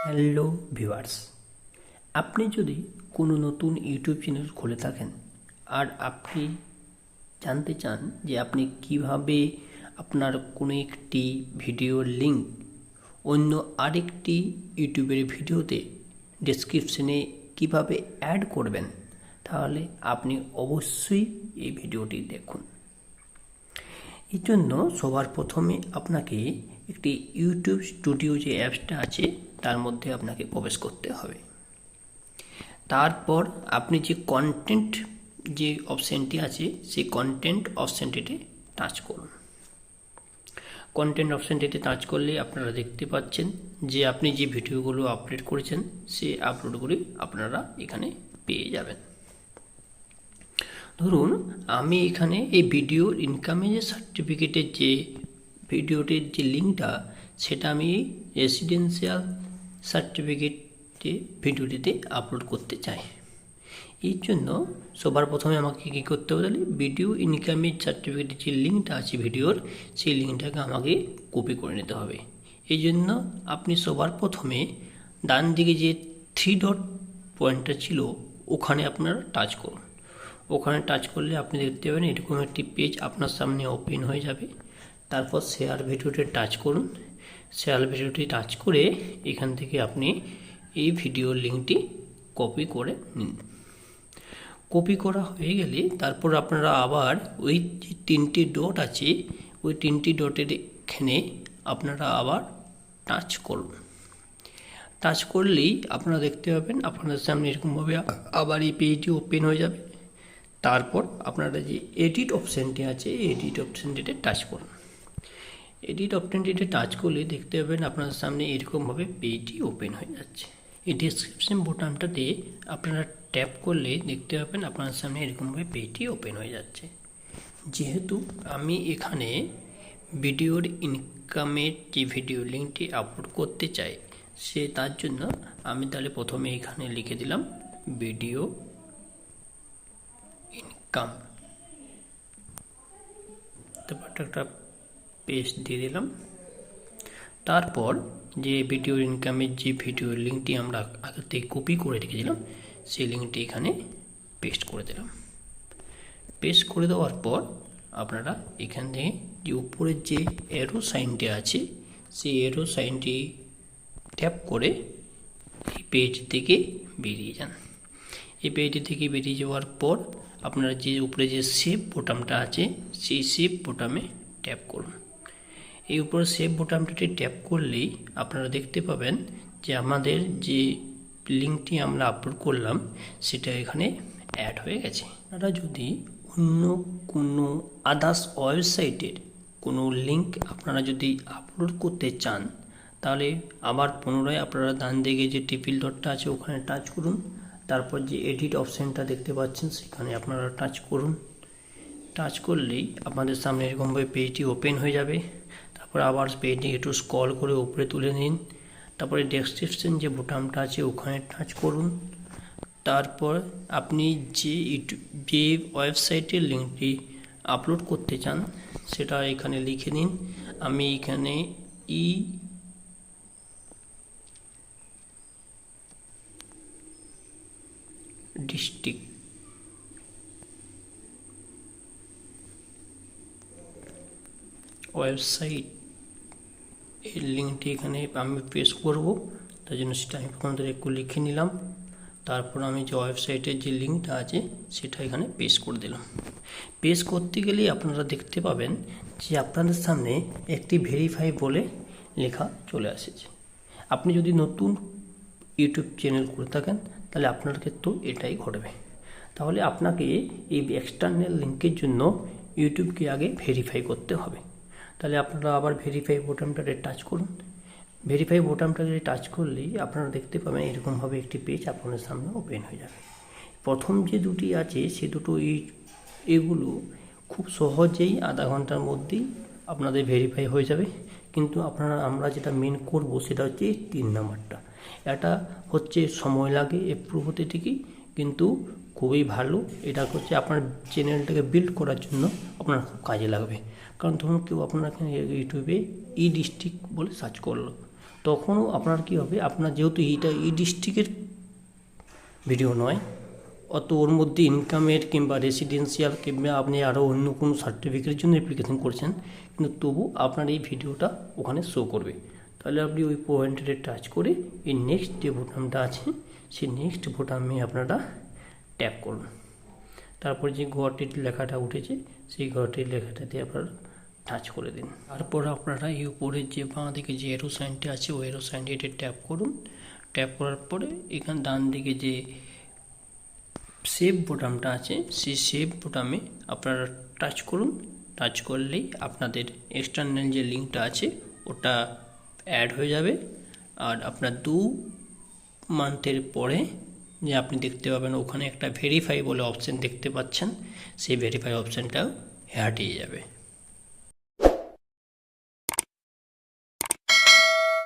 Hello viewers, আপনি যদি কোনো নতুন ইউটিউব চ্যানেল খুলে থাকেন আর আপনি জানতে চান যে আপনি কিভাবে আপনার কোনো একটি ভিডিওর লিঙ্ক অন্য আরেকটি ইউটিউবের ভিডিওতে ডেসক্রিপশনে কিভাবে অ্যাড করবেন, তাহলে আপনি অবশ্যই এই ভিডিওটি দেখুন। এর জন্য সবার প্রথমে আপনাকে একটি ইউটিউব স্টুডিও যে অ্যাপসটা আছে তার মধ্যে আপনাকে প্রবেশ করতে হবে। তারপর আপনি যে কন্টেন্ট যে অপশানটি আছে সেই কন্টেন্ট অপশানটিতে টাচ করুন। কন্টেন্ট অপশানটিতে টাচ করলে আপনারা দেখতে পাচ্ছেন যে আপনি যে ভিডিওগুলো আপলোড করেছেন সেই আপলোডগুলি আপনারা এখানে পেয়ে যাবেন। ধরুন আমি এখানে এই ভিডিও ইনকামে যে সার্টিফিকেটের যে ভিডিওটির যে লিঙ্কটা সেটা আমি রেসিডেন্সিয়াল সার্টিফিকেটে ভিডিওটিতে আপলোড করতে চাই। এর জন্য সবার প্রথমে আমাকে কী করতে হবে, তাহলে ভিডিও ইনকামের সার্টিফিকেটের যে লিঙ্কটা আছে ভিডিওর, সেই লিঙ্কটাকে আমাকে কপি করে নিতে হবে। এই জন্য আপনি সবার প্রথমে ডান দিকে যে 3 ডট পয়েন্টটা ছিল ওখানে আপনারা টাচ করুন। ওখানে টাচ করলে আপনি দেখতে পাবেন এরকম একটি পেজ আপনার সামনে ওপেন হয়ে যাবে। তারপর শেয়ার ভিডিওতে টাচ করুন। শেয়ার ভিডিওটি টাচ করে এখান থেকে আপনি এই ভিডিওর লিঙ্কটি কপি করে নিন। কপি করা হয়ে গেলে তারপর আপনারা আবার ওই যে 3টি ডট আছে ওই 3টি ডটের এখানে আপনারা আবার টাচ করুন। টাচ করলেই আপনারা দেখতে পাবেন আপনাদের সামনে এরকমভাবে আবার এই পেজটি ওপেন হয়ে যাবে। তারপর আপনারা যে এডিট অপশানটি আছে এডিট অপশানটিতে টাচ করুন। এডিট অপশানটিতে টাচ করলে দেখতে পাবেন আপনাদের সামনে এরকমভাবে পেজটি ওপেন হয়ে যাচ্ছে। এই ডেসক্রিপশন বোতামটাতে আপনারা ট্যাপ করলে দেখতে পাবেন আপনাদের সামনে এরকমভাবে পেজটি ওপেন হয়ে যাচ্ছে। যেহেতু আমি এখানে ভিডিওর ইনকামের যে ভিডিও লিঙ্কটি আপলোড করতে চাই তার জন্য আমি তাহলে প্রথমে এখানে লিখে দিলাম ভিডিও ইনকাম, তারপর একটা পেস্ট দিয়ে দিলাম। তারপর যে ভিডিও ইনকামের যে ভিডিও লিঙ্কটি আমরা আগে থেকে কপি করে রেখেছিলাম সেই লিঙ্কটি এখানে পেস্ট করে দিলাম। পেস্ট করে দেওয়ার পর আপনারা এখান থেকে যে উপরের যে অ্যারো সাইনটি আছে সেই অ্যারো সাইনটি ট্যাপ করে এই পেজ থেকে বেরিয়ে যান। এই পেজটি থেকে বেরিয়ে যাওয়ার পর আপনারা যে উপরে যে সেভ বোতামটা আছে সেই সেভ বোতামে ট্যাপ করুন। এই উপরে সেভ বোতামটি ট্যাপ করলেই আপনারা দেখতে পাবেন যে আমাদের যে লিঙ্কটি আমরা আপলোড করলাম সেটা এখানে অ্যাড হয়ে গেছে। আপনারা যদি অন্য কোনো আদার্স ওয়েবসাইটের কোনো লিঙ্ক আপনারা যদি আপলোড করতে চান তাহলে আবার পুনরায় আপনারা ডান দিকে যে ট্রিপল ডটটা আছে ওখানে টাচ করুন। তারপর যে এডিট অপশানটা দেখতে পাচ্ছেন সেখানে আপনারা টাচ করুন। টাচ করলেই আপনাদের সামনে এরকমভাবে পেজটি ওপেন হয়ে যাবে। তারপর আবার পেজটি একটু স্ক্রল করে উপরে তুলে নিন। তারপরে ডেসক্রিপশন যে বোতামটা আছে ওখানে টাচ করুন। তারপর আপনি যে ওয়েবসাইটের লিঙ্কটি আপলোড করতে চান সেটা এখানে লিখে নিন। আমি এখানে ডিস্ট্রিক্ট ওয়েবসাইট এই লিঙ্কটি এখানে আমি পেস্ট করব, তার জন্য সেটা আমি প্রথম থেকে একটু লিখে নিলাম। তারপর আমি যে ওয়েবসাইটের যে লিঙ্কটা আছে সেটা এখানে পেস্ট করে দিলাম। পেস্ট করতে গেলেই আপনারা দেখতে পাবেন যে আপনাদের সামনে একটি ভেরিফাই বলে লেখা চলে আসছে। আপনি যদি নতুন ইউটিউব চ্যানেল করে থাকেন তাহলে আপনার ক্ষেত্রেও এটাই ঘটবে। তাহলে আপনাকে এই এক্সটার্নাল লিঙ্কের জন্য ইউটিউবকে আগে ভেরিফাই করতে হবে। তাহলে আপনারা আবার ভেরিফাই বোতামটাতে টাচ করুন। ভেরিফাই বোতামটাতে টাচ করলেই আপনারা দেখতে পাবেন এরকমভাবে একটি পেজ আপনাদের সামনে ওপেন হয়ে যাবে। প্রথম যে দুটি আছে সে দুটো এগুলো খুব সহজেই আধা ঘন্টার মধ্যেই আপনাদের ভেরিফাই হয়ে যাবে। কিন্তু আমরা যেটা মেন করব সেটা হচ্ছে 3 নাম্বারটা। এটা হচ্ছে সময় লাগে এপ্রুভ হতে ঠিকই, কিন্তু খুবই ভালো। এটা হচ্ছে আপনার চ্যানেলটাকে বিল্ড করার জন্য আপনার খুব কাজে লাগবে। কারণ কারণ ধরুন কেউ আপনার এখানে ইউটিউবে ই ডিস্ট্রিক্ট বলে সার্চ করলো, তখনও আপনার কী হবে, আপনার যেহেতু এইটা ই ডিস্ট্রিক্টের ভিডিও নয়, অত ওর মধ্যে ইনকামের কিংবা রেসিডেন্সিয়াল কিংবা আপনি আরও অন্য কোনো সার্টিফিকেটের জন্য অ্যাপ্লিকেশন করছেন, কিন্তু তবু আপনার এই ভিডিওটা ওখানে শো করবে। তাহলে আপনি ওই পয়েন্টে টাচ করে এই নেক্সট যে বোতামটা আছে সেই নেক্সট বোতামে আপনারা ট্যাপ করুন। তারপর যে ঘরটির লেখাটা উঠেছে সেই ঘরটির লেখাটাতে আপনারা টাচ করে দিন। তারপর আপনারা এই উপরের যে বাঁ দিকে যে এরো সাইনটা আছে ওই এরো সাইনটিতে ট্যাপ করুন। ট্যাপ করার পরে এখানে ডান দিকে যে সেভ বোতামটা আছে সেই সেভ বোতামে আপনারা টাচ করুন। টাচ করলেই আপনাদের এক্সটার্নাল যে লিঙ্কটা আছে ওটা অ্যাড হয়ে যাবে। আর আপনার 2 মান্থের পরে যে আপনি দেখতে পাবেন ওখানে একটা ভেরিফাই বলে অপশান দেখতে পাচ্ছেন, সেই ভেরিফাই অপশানটাও হাটিয়ে যাবে।